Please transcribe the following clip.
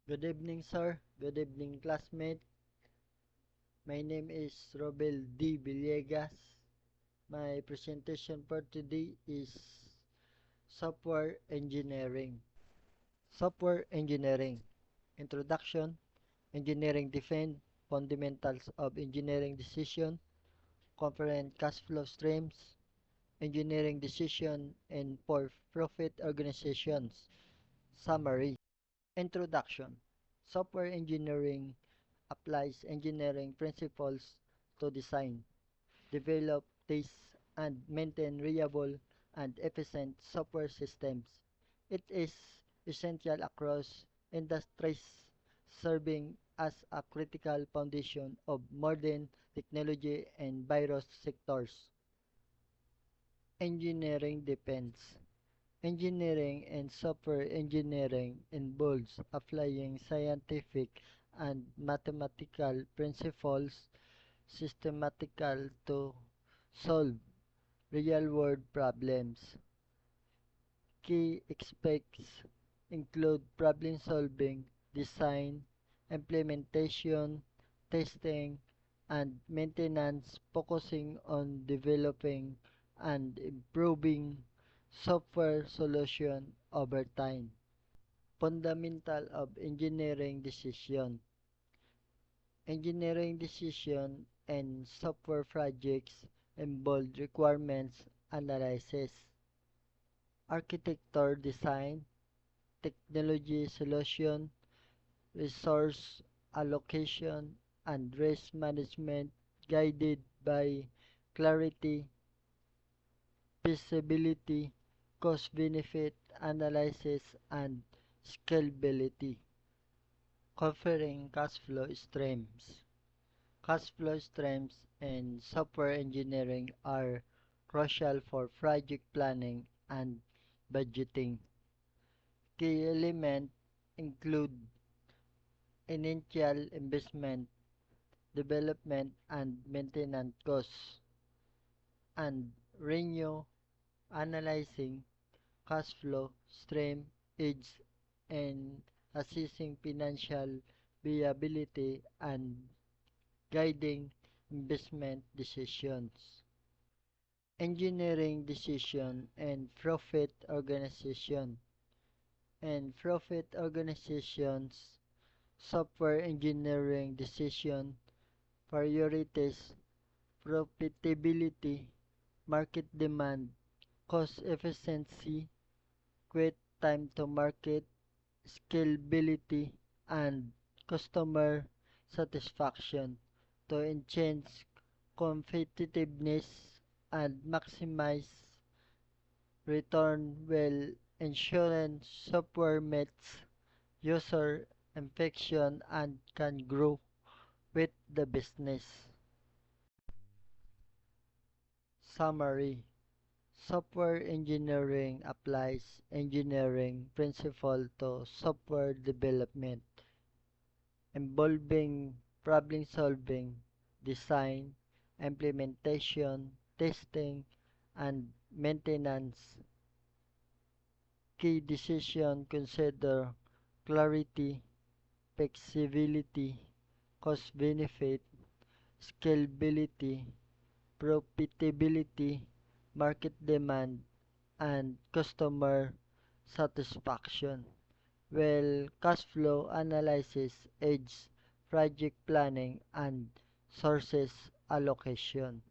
Good evening, sir. Good evening, classmate. My name is Robel D. Villegas. My presentation for today is software engineering. Software engineering. Introduction, engineering define fundamentals of engineering decision, component cash flow streams, engineering decision and for-profit organizations. Summary. Introduction. Software engineering applies engineering principles to design, develop, test, and maintain reliable and efficient software systems. It is essential across industries, serving as a critical foundation of modern technology and various sectors. Engineering depends. Engineering and software engineering involves applying scientific and mathematical principles systematical to solve real-world problems. Key aspects include problem-solving, design, implementation, testing, and maintenance, focusing on developing and improving software solution over time. Fundamental of engineering decision. Engineering decision and software projects involve requirements analysis, architecture design, technology solution, resource allocation, and risk management guided by clarity, feasibility, cost-benefit analysis, and scalability. Covering cash flow streams. Cash flow streams and software engineering are crucial for project planning and budgeting. Key elements include initial investment, development and maintenance costs, and renew analyzing cash flow stream aids and assessing financial viability and guiding investment decisions. Engineering decision and profit organization. And profit organizations, software engineering decision priorities profitability, market demand, cost efficiency, quick time to market, scalability, and customer satisfaction to enhance competitiveness and maximize return while ensuring software meets user infection and can grow with the business. Summary. Software engineering applies engineering principle to software development involving problem solving, design, implementation, testing, and maintenance. Key decision consider clarity, flexibility, cost benefit, scalability, profitability, market demand, and customer satisfaction. While cash flow analysis aids project planning and sources allocation.